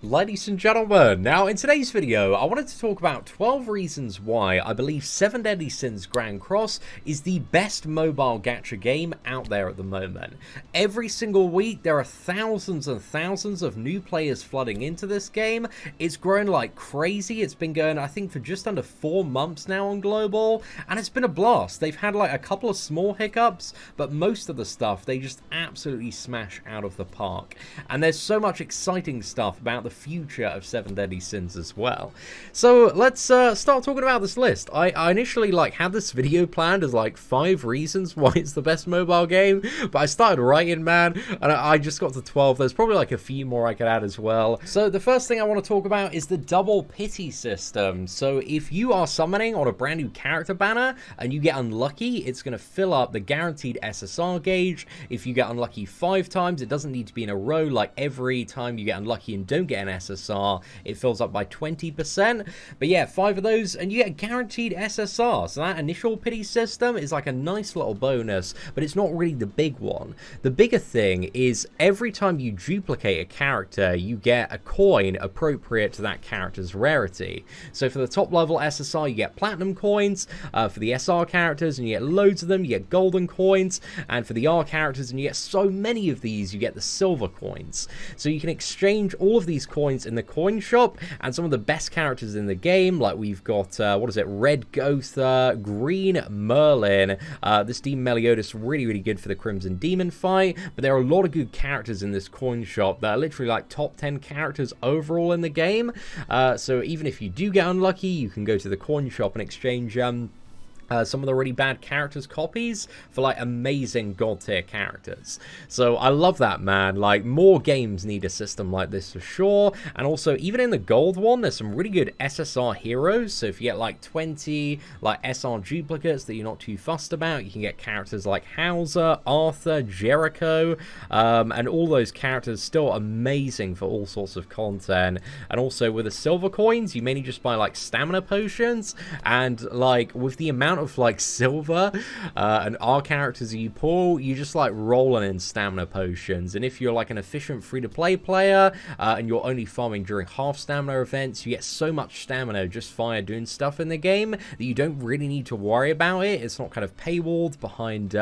Ladies and gentlemen, now in today's video, I wanted to talk about 12 reasons why I believe 7 Deadly Sins Grand Cross is the best mobile gacha game out there at the moment. Every single week, there are thousands and thousands of new players flooding into this game. It's grown like crazy. It's been going, I think, for just under 4 months now on global, and it's been a blast. They've had like a couple of small hiccups, but most of the stuff, they just absolutely smash out of the park. And there's so much exciting stuff about the future of 7 Deadly Sins as well. So let's start talking about this list. I initially had this video planned as 5 reasons why it's the best mobile game, but I started writing, man, and I just got to 12. There's probably a few more I could add as well. So the first thing I want to talk about is the double pity system. So if you are summoning on a brand new character banner and you get unlucky, it's going to fill up the guaranteed SSR gauge. If you get unlucky 5 times, it doesn't need to be in a row. Like every time you get unlucky and don't get an SSR, it fills up by 20%. But yeah, 5 of those and you get guaranteed SSR. So that initial pity system is like a nice little bonus, but it's not really the big one. The bigger thing is every time you duplicate a character, you get a coin appropriate to that character's rarity. So for the top level SSR, you get platinum coins. For the SR characters, and you get loads of them, you get golden coins. And for the R characters, and you get so many of these, you get the silver coins. So you can exchange all of these coins in the coin shop, and some of the best characters in the game, like we've got Red Gotha, Green Merlin, this Demon Meliodas, really good for the Crimson Demon fight. But there are a lot of good characters in this coin shop that are literally top 10 characters overall in the game. So even if you do get unlucky, you can go to the coin shop and exchange some of the really bad characters copies for amazing god tier characters. So I love that, man. More games need a system like this for sure. And also even in the gold one, there's some really good SSR heroes. So if you get 20 SR duplicates that you're not too fussed about, you can get characters like Hauser, Arthur, Jericho, and all those characters still amazing for all sorts of content. And also with the silver coins, you mainly just buy stamina potions, and with the amount of silver and R characters you pull, you just rolling in stamina potions. And if you're an efficient free-to-play player and you're only farming during half stamina events, you get so much stamina just via doing stuff in the game that you don't really need to worry about it. It's not kind of paywalled behind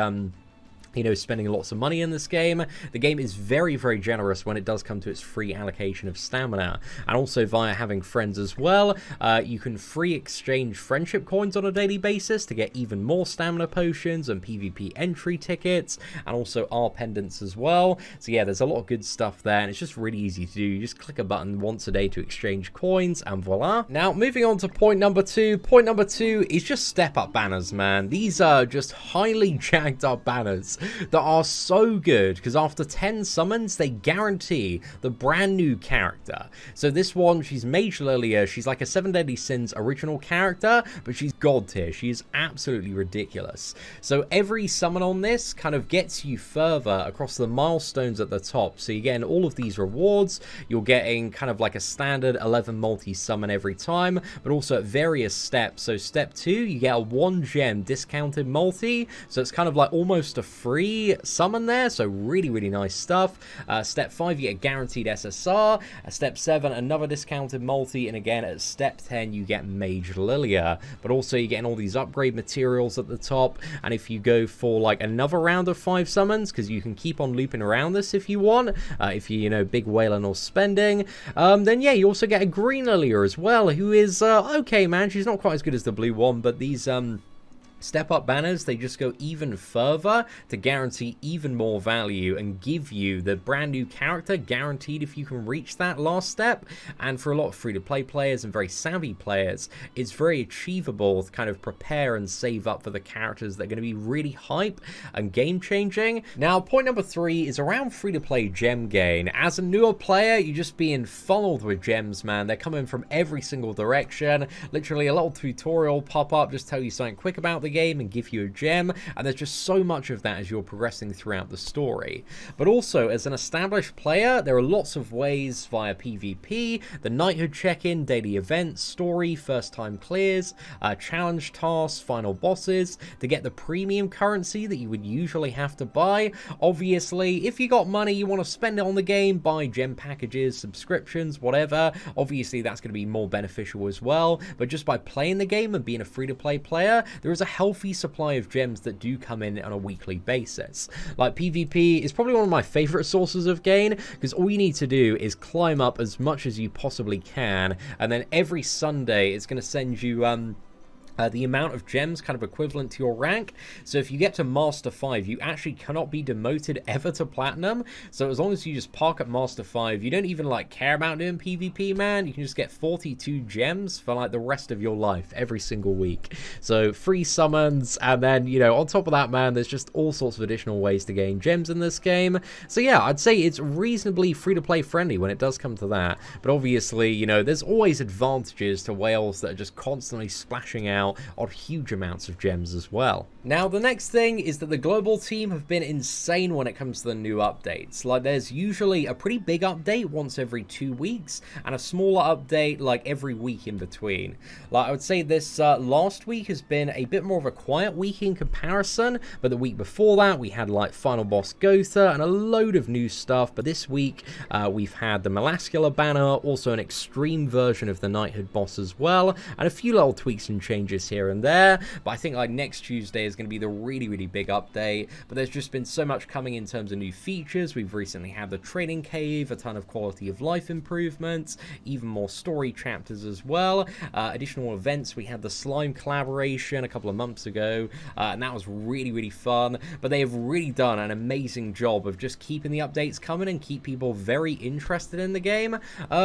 spending lots of money in this game. The game is very generous when it does come to its free allocation of stamina. And also via having friends as well, you can free exchange friendship coins on a daily basis to get even more stamina potions and PvP entry tickets, and also R pendants as well. So yeah, there's a lot of good stuff there, and it's just really easy to do. You just click a button once a day to exchange coins, and voila. Now, moving on to point number 2. Point number 2 is just step-up banners, man. These are just highly jacked up banners that are so good, because after 10 summons, they guarantee the brand new character. So this one, she's Mage Lilia. She's like a 7 Deadly Sins original character, but she's god tier. She is absolutely ridiculous. So every summon on this kind of gets you further across the milestones at the top. So you're getting all of these rewards. You're getting kind of a standard 11 multi-summon every time, but also at various steps. So step 2, you get a 1 gem discounted multi. So it's kind of almost a free summon there. So really nice stuff. Step 5, you get guaranteed SSR. Step 7, another discounted multi. And again, at step 10, you get Mage Lilia. But also you're getting all these upgrade materials at the top. And if you go for another round of 5 summons, because you can keep on looping around this if you want, if you big whaling or spending, then yeah, you also get a Green Lilia as well, who is okay, man. She's not quite as good as the blue one, but these step-up banners, they just go even further to guarantee even more value and give you the brand new character guaranteed if you can reach that last step. And for a lot of free-to-play players and very savvy players, it's very achievable to kind of prepare and save up for the characters that are going to be really hype and game-changing. Now, point number 3 is around free-to-play gem gain. As a newer player, you're just being funneled with gems, man. They're coming from every single direction. Literally, a little tutorial pop-up just tell you something quick about the game and give you a gem, and there's just so much of that as you're progressing throughout the story. But also, as an established player, there are lots of ways via PvP, the knighthood check-in, daily events, story, first time clears, challenge tasks, final bosses, to get the premium currency that you would usually have to buy. Obviously, if you got money you want to spend it on the game, buy gem packages, subscriptions, whatever. Obviously that's going to be more beneficial as well, but just by playing the game and being a free-to-play player, there is a healthy supply of gems that do come in on a weekly basis. Like, PvP is probably one of my favorite sources of gain, because all you need to do is climb up as much as you possibly can, and then every Sunday it's going to send you the amount of gems kind of equivalent to your rank. So if you get to Master 5, you actually cannot be demoted ever to Platinum. So as long as you just park at Master 5, you don't even like care about doing PvP, man. You can just get 42 gems for like the rest of your life every single week. So free summons, and then, you know, on top of that, man, there's just all sorts of additional ways to gain gems in this game. So yeah, I'd say it's reasonably free-to-play friendly when it does come to that. But obviously, you know, there's always advantages to whales that are just constantly splashing out on huge amounts of gems as well. Now, the next thing is that the global team have been insane when it comes to the new updates. Like, there's usually a pretty big update once every 2 weeks, and a smaller update like every week in between. Like, I would say this last week has been a bit more of a quiet week in comparison, but the week before that we had like Final Boss Gotha and a load of new stuff. But this week we've had the Melascula banner, also an extreme version of the Knighthood boss as well, and a few little tweaks and changes here and there. But I think like next Tuesday is going to be the really big update. But there's just been so much coming in terms of new features. We've recently had the training cave, a ton of quality of life improvements, even more story chapters as well, additional events. We had the slime collaboration a couple of months ago, and that was really fun. But they have really done an amazing job of just keeping the updates coming and keep people very interested in the game.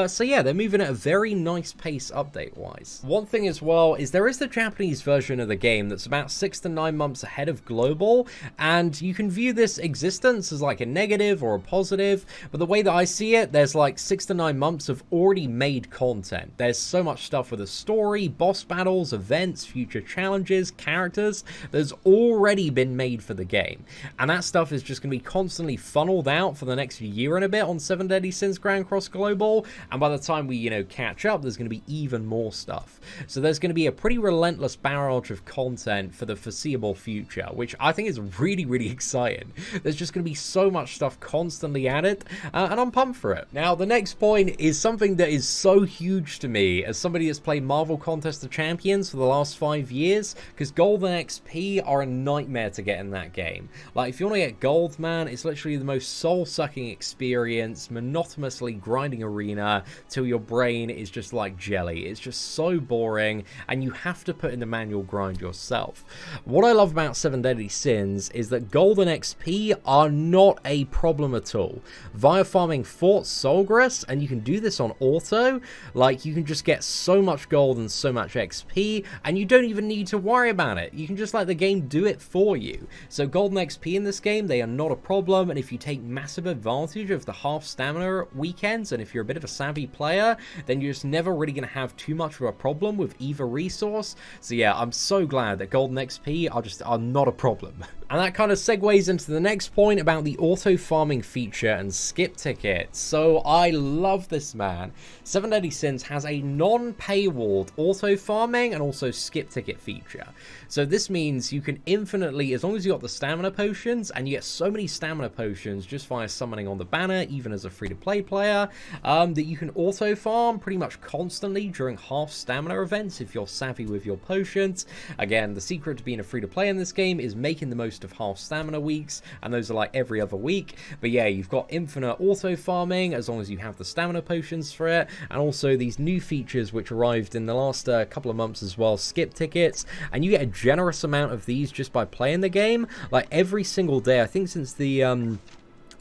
So yeah, they're moving at a very nice pace update wise. One thing as well is there is the Japanese version of the game that's about 6 to 9 months ahead of global, and you can view this existence as like a negative or a positive, but the way that I see it, there's like 6 to 9 months of already made content. There's so much stuff with a story, boss battles, events, future challenges, characters that's already been made for the game, and that stuff is just going to be constantly funneled out for the next year and a bit on 7 Deadly Sins Grand Cross Global, and by the time we, you know, catch up, there's going to be even more stuff. So there's going to be a pretty relentless barrage of content for the foreseeable future, which I think is really exciting. There's just going to be so much stuff constantly added, and I'm pumped for it. Now, the next point is something that is so huge to me as somebody that's played Marvel Contest of Champions for the last 5 years, because gold and XP are a nightmare to get in that game. Like, if you want to get gold, man, it's literally the most soul-sucking experience, monotonously grinding arena till your brain is just like jelly. It's just so boring, and you have to put in the manual grind yourself. What I love about 7 Deadly Sins is that gold and XP are not a problem at all. Via farming Fort Solgras, and you can do this on auto, like, you can just get so much gold and so much XP, and you don't even need to worry about it. You can just let the game do it for you. So gold and XP in this game, they are not a problem, and if you take massive advantage of the half stamina weekends, and if you're a bit of a savvy player, then you're just never really going to have too much of a problem with either resource. So yeah, I'm so glad that gold and XP are not a problem. And that kind of segues into the next point about the auto farming feature and skip tickets. So I love this, man. 7 Deadly Sins has a non-paywalled auto farming and also skip ticket feature. So this means you can infinitely, as long as you got the stamina potions, and you get so many stamina potions just via summoning on the banner, even as a free-to-play player, that you can auto farm pretty much constantly during half stamina events if you're savvy with your potions. Again, the secret to being a free-to-play in this game is making the most of half stamina weeks, and those are like every other week. But yeah, you've got infinite auto farming as long as you have the stamina potions for it, and also these new features which arrived in the last couple of months as well, skip tickets, and you get a generous amount of these just by playing the game. Like every single day, I think since the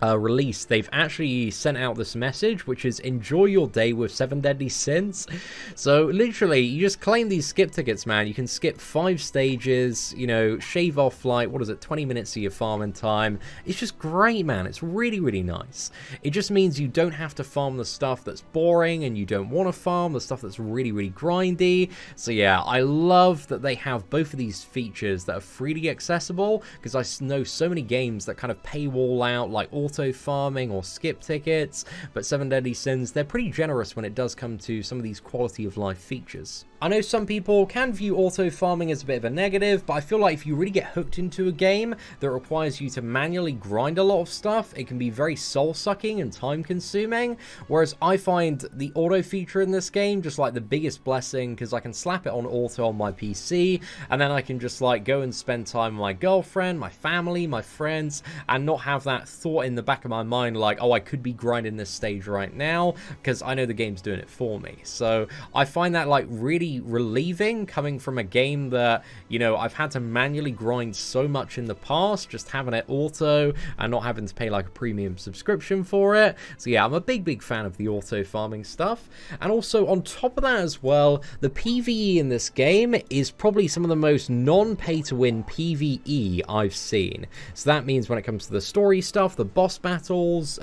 release, they've actually sent out this message, which is enjoy your day with 7 deadly sins. So literally, you just claim these skip tickets, man. You can skip 5 stages, you know, shave off like, what is it, 20 minutes of your farming time. It's just great, man. It's really, really nice. It just means you don't have to farm the stuff that's boring and you don't want to farm the stuff that's really, really grindy. So yeah, I love that they have both of these features that are freely accessible, because I know so many games that kind of paywall out like auto farming or skip tickets, but 7 Deadly Sins, they're pretty generous when it does come to some of these quality of life features. I know some people can view auto farming as a bit of a negative, but I feel like if you really get hooked into a game that requires you to manually grind a lot of stuff, it can be very soul-sucking and time-consuming, whereas I find the auto feature in this game just like the biggest blessing, because I can slap it on auto on my PC, and then I can just like go and spend time with my girlfriend, my family, my friends, and not have that thought in the back of my mind like, oh, I could be grinding this stage right now, because I know the game's doing it for me. So I find that like really relieving, coming from a game that, you know, I've had to manually grind so much in the past, just having it auto and not having to pay like a premium subscription for it. So yeah, I'm a big fan of the auto farming stuff. And also on top of that as well, the PvE in this game is probably some of the most non-pay to win PvE I've seen. So that means when it comes to the story stuff, the boss battles,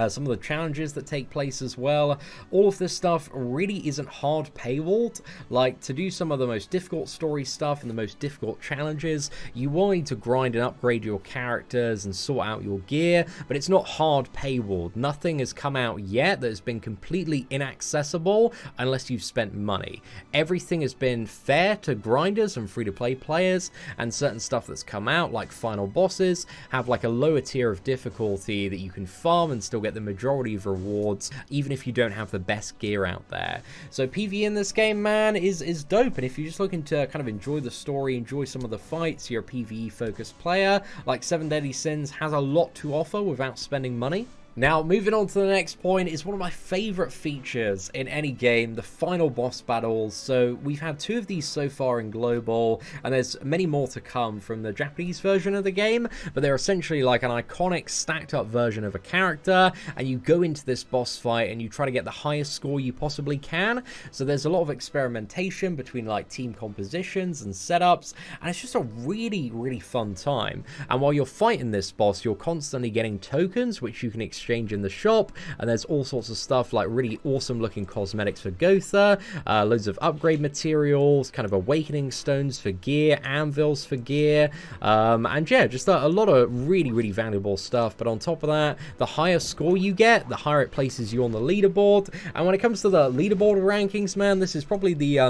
some of the challenges that take place as well, all of this stuff really isn't hard paywalled. Like, to do some of the most difficult story stuff and the most difficult challenges, you will need to grind and upgrade your characters and sort out your gear, but it's not hard paywalled. Nothing has come out yet that has been completely inaccessible unless you've spent money. Everything has been fair to grinders and free-to-play players, and certain stuff that's come out, like final bosses, have like a lower tier of difficulty that you can farm and still get the majority of rewards, even if you don't have the best gear out there. So PvE in this game, man, is dope, and if you're just looking to kind of enjoy the story, enjoy some of the fights, you're a PvE focused player, like 7 Deadly Sins has a lot to offer without spending money. Now, moving on to the next point is one of my favorite features in any game, the final boss battles. So we've had 2 of these so far in global, and there's many more to come from the Japanese version of the game, but they're essentially like an iconic stacked up version of a character, and you go into this boss fight and you try to get the highest score you possibly can. So there's a lot of experimentation between like team compositions and setups, and it's just a really fun time. And while you're fighting this boss, you're constantly getting tokens which you can exchange in the shop, and there's all sorts of stuff like really awesome looking cosmetics for Gotha, loads of upgrade materials, kind of awakening stones for gear, anvils for gear, and yeah, just a lot of really valuable stuff. But on top of that, the higher score you get, the higher it places you on the leaderboard. And when it comes to the leaderboard rankings, man, this is probably the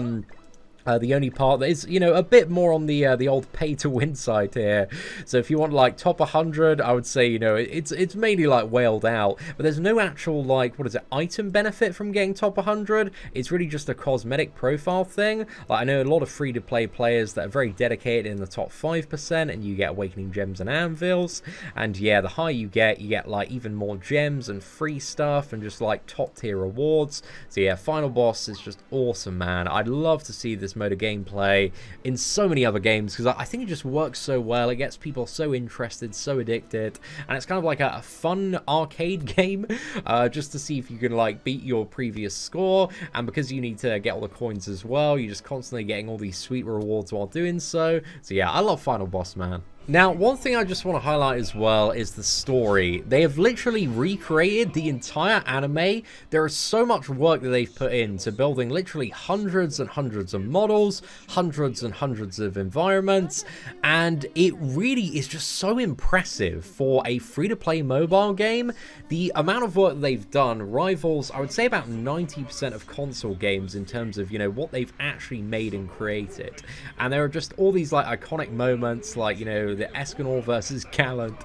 only part that is, you know, a bit more on the old pay-to-win side here. So if you want, like, top 100, I would say, you know, it's mainly, like, whaled out. But there's no actual, like, what is it, item benefit from getting top 100. It's really just a cosmetic profile thing. Like, I know a lot of free-to-play players that are very dedicated in the top 5%, and you get awakening gems and anvils. And, yeah, the higher you get, like, even more gems and free stuff and just, like, top-tier rewards. So, yeah, final boss is just awesome, man. I'd love to see this mode of gameplay in so many other games, because I think it just works so well. It gets people so interested, so addicted, and it's kind of like a fun arcade game, just to see if you can like beat your previous score. And because you need to get all the coins as well, you're just constantly getting all these sweet rewards while doing so. So yeah, I love Final Boss, man. Now, one thing I just want to highlight as well is the story. They have literally recreated the entire anime. There is so much work that they've put into building literally hundreds and hundreds of models, hundreds and hundreds of environments, and it really is just so impressive for a free-to-play mobile game. The amount of work that they've done rivals, I would say, about 90% of console games in terms of, you know, what they've actually made and created. And there are just all these, like, iconic moments, like, you know, the Escanor versus Gallant,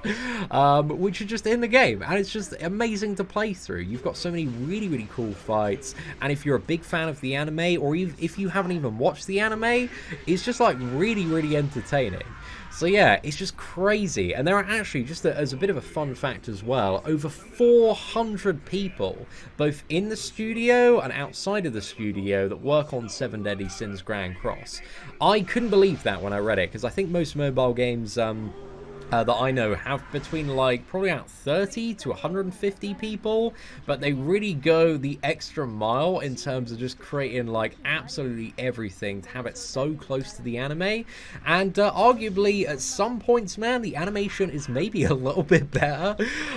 which are just in the game, and it's just amazing to play through. You've got so many really cool fights, and if you're a big fan of the anime, or if you haven't even watched the anime, it's just like really entertaining. So yeah, it's just crazy. And there are actually, just as a bit of a fun fact as well, over 400 people, both in the studio and outside of the studio, that work on 7 Deadly Sins Grand Cross. I couldn't believe that when I read it, because I think most mobile games that I know have between like probably about 30 to 150 people, but they really go the extra mile in terms of just creating like absolutely everything to have it so close to the anime. And arguably at some points, man, the animation is maybe a little bit better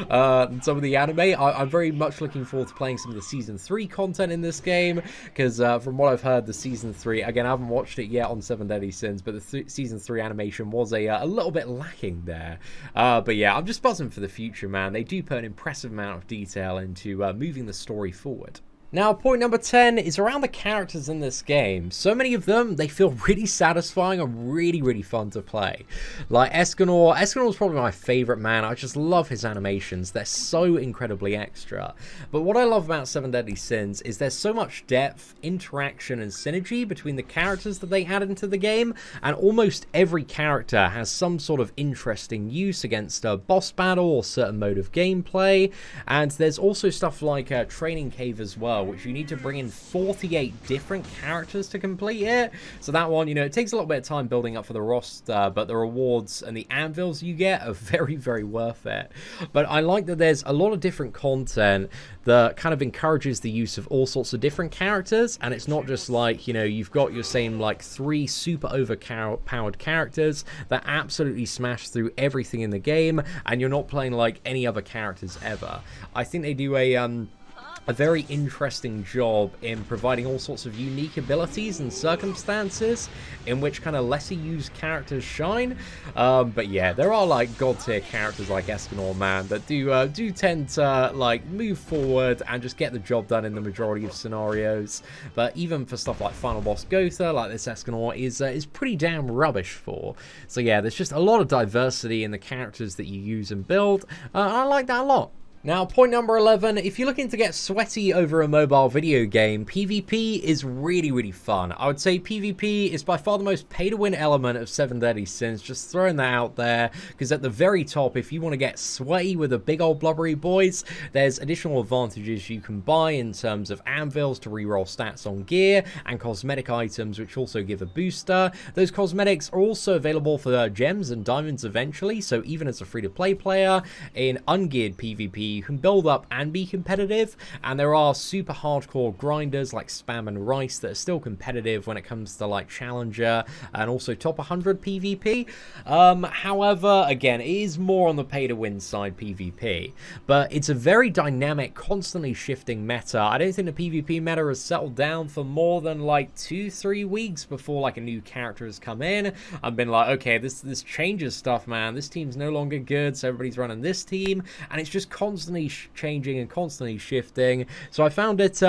than some of the anime. I'm very much looking forward to playing some of the Season 3 content in this game, because from what I've heard, the Season 3, again, I haven't watched it yet on 7 Deadly Sins, but the Season 3 animation was a little bit lacking there. But yeah, I'm just buzzing for the future, man. They do put an impressive amount of detail into moving the story forward. Now, point number 10 is around the characters in this game. So many of them, they feel really satisfying and really, really fun to play. Like Escanor. Escanor is probably my favorite, man. I just love his animations. They're so incredibly extra. But what I love about 7 Deadly Sins is there's so much depth, interaction, and synergy between the characters that they add into the game, and almost every character has some sort of interesting use against a boss battle or certain mode of gameplay. And there's also stuff like a training cave as well, which you need to bring in 48 different characters to complete it. So that one, you know, it takes a little bit of time building up for the roster, but the rewards and the anvils you get are very, very worth it. But I like that there's a lot of different content that kind of encourages the use of all sorts of different characters, and it's not just like, you know, you've got your same like 3 super overpowered characters that absolutely smash through everything in the game, and you're not playing like any other characters ever. I think they do a very interesting job in providing all sorts of unique abilities and circumstances in which kind of lesser used characters shine. But yeah, there are like god tier characters like Escanor, man, that do tend to like move forward and just get the job done in the majority of scenarios. But even for stuff like Final Boss Gotha, like this Escanor is pretty damn rubbish for. So yeah, there's just a lot of diversity in the characters that you use and build. I like that a lot. Now, point number 11, if you're looking to get sweaty over a mobile video game, PvP is really, really fun. I would say PvP is by far the most pay-to-win element of 7 Deadly Sins, just throwing that out there, because at the very top, if you want to get sweaty with the big old blubbery boys, there's additional advantages you can buy in terms of anvils to reroll stats on gear, and cosmetic items which also give a booster. Those cosmetics are also available for gems and diamonds eventually, so even as a free-to-play player, in ungeared PvP, you can build up and be competitive, and there are super hardcore grinders like Spam and Rice that are still competitive when it comes to like Challenger and also top 100 PvP. However, again, it is more on the pay to win side PvP, but it's a very dynamic, constantly shifting meta. I don't think the PvP meta has settled down for more than like 2-3 weeks before like a new character has come in. I've been like, okay, this changes stuff, man. This team's no longer good, so everybody's running this team, and it's just constantly changing and constantly shifting. So I found it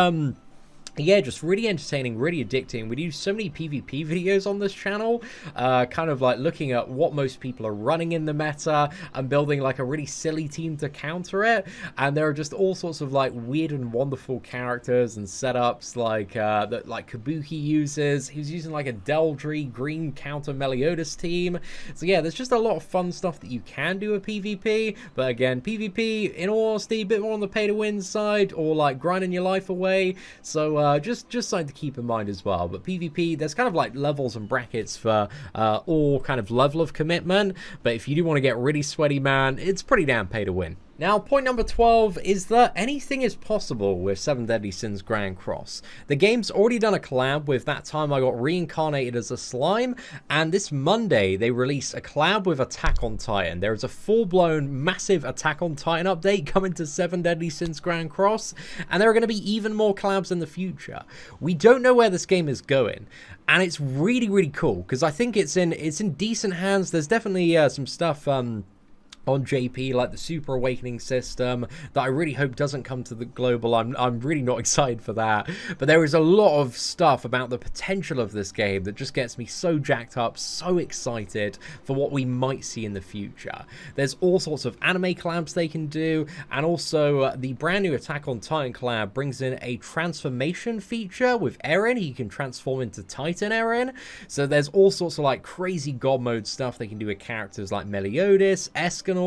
yeah, just really entertaining, really addicting. We do so many PvP videos on this channel, kind of like looking at what most people are running in the meta and building like a really silly team to counter it. And there are just all sorts of like weird and wonderful characters and setups like that like Kabuki uses. He's using like a Deldry green counter Meliodas team. So yeah, there's just a lot of fun stuff that you can do with PvP. But again, PvP, in all honesty, a bit more on the pay to win side or like grinding your life away. So just something to keep in mind as well. But PvP, there's kind of like levels and brackets for all kind of level of commitment. But if you do want to get really sweaty, man, it's pretty damn pay to win. Now, point number 12 is that anything is possible with 7 Deadly Sins Grand Cross. The game's already done a collab with That Time I Got Reincarnated as a Slime, and this Monday they released a collab with Attack on Titan. There is a full-blown massive Attack on Titan update coming to 7 Deadly Sins Grand Cross, and there are going to be even more collabs in the future. We don't know where this game is going, and it's really, really cool, because I think it's in decent hands. There's definitely some stuff on JP, like the Super Awakening system, that I really hope doesn't come to the global. I'm really not excited for that. But there is a lot of stuff about the potential of this game that just gets me so jacked up, so excited for what we might see in the future. There's all sorts of anime collabs they can do, and also the brand new Attack on Titan collab brings in a transformation feature with Eren. He can transform into Titan Eren. So there's all sorts of like crazy god mode stuff they can do with characters like Meliodas, Escanor,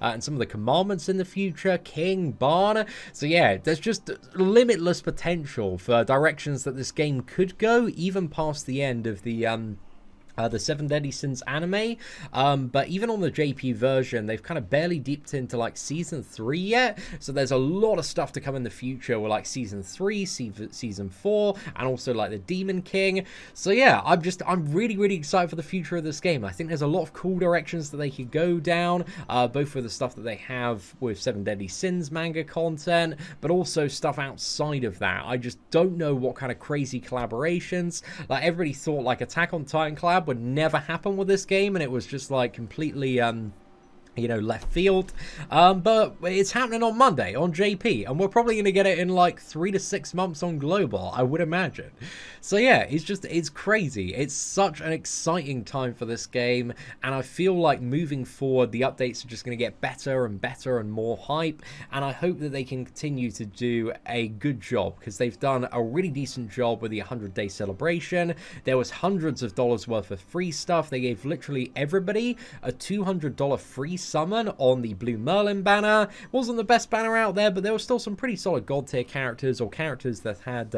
and some of the commandments in the future, King, Barn. So yeah, there's just limitless potential for directions that this game could go, even past the end of the the Seven Deadly Sins anime, but even on the JP version, they've kind of barely dipped into like season 3 yet, so there's a lot of stuff to come in the future with like season 3, season 4, and also like the Demon King. So yeah, I'm really excited for the future of this game. I think there's a lot of cool directions that they could go down, both with the stuff that they have with Seven Deadly Sins manga content, but also stuff outside of that. I just don't know what kind of crazy collaborations. Like, everybody thought like Attack on Titan collab would never happen with this game, and it was just like completely you know, left field, but it's happening on Monday on JP, and we're probably going to get it in like 3 to 6 months on global, I would imagine. So yeah, it's crazy. It's such an exciting time for this game, and I feel like moving forward the updates are just going to get better and better and more hype, and I hope that they can continue to do a good job, because they've done a really decent job with the 100-day celebration. There was hundreds of dollars worth of free stuff. They gave literally everybody a $200 free summon on the Blue Merlin banner. Wasn't the best banner out there, but there were still some pretty solid god tier characters, or characters that had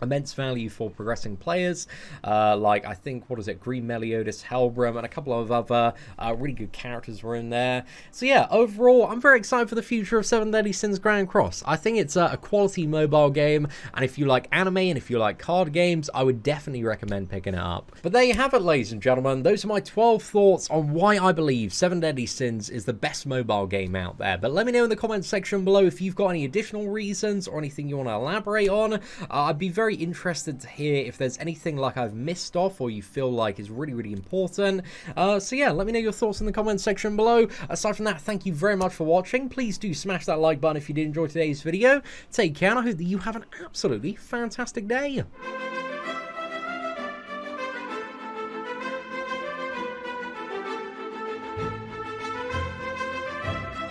immense value for progressing players, like I think, what is it, Green Meliodas, Helbram, and a couple of other really good characters were in there. So yeah, overall, I'm very excited for the future of Seven Deadly Sins Grand Cross. I think it's a quality mobile game, and if you like anime and if you like card games, I would definitely recommend picking it up. But there you have it, ladies and gentlemen. Those are my 12 thoughts on why I believe Seven Deadly Sins is the best mobile game out there. But let me know in the comments section below if you've got any additional reasons or anything you want to elaborate on. I'd be very interested to hear if there's anything like I've missed off or you feel like is really important. So yeah, let me know your thoughts in the comments section below. Aside from that, thank you very much for watching. Please do smash that like button if you did enjoy today's video. Take care, and I hope that you have an absolutely fantastic day.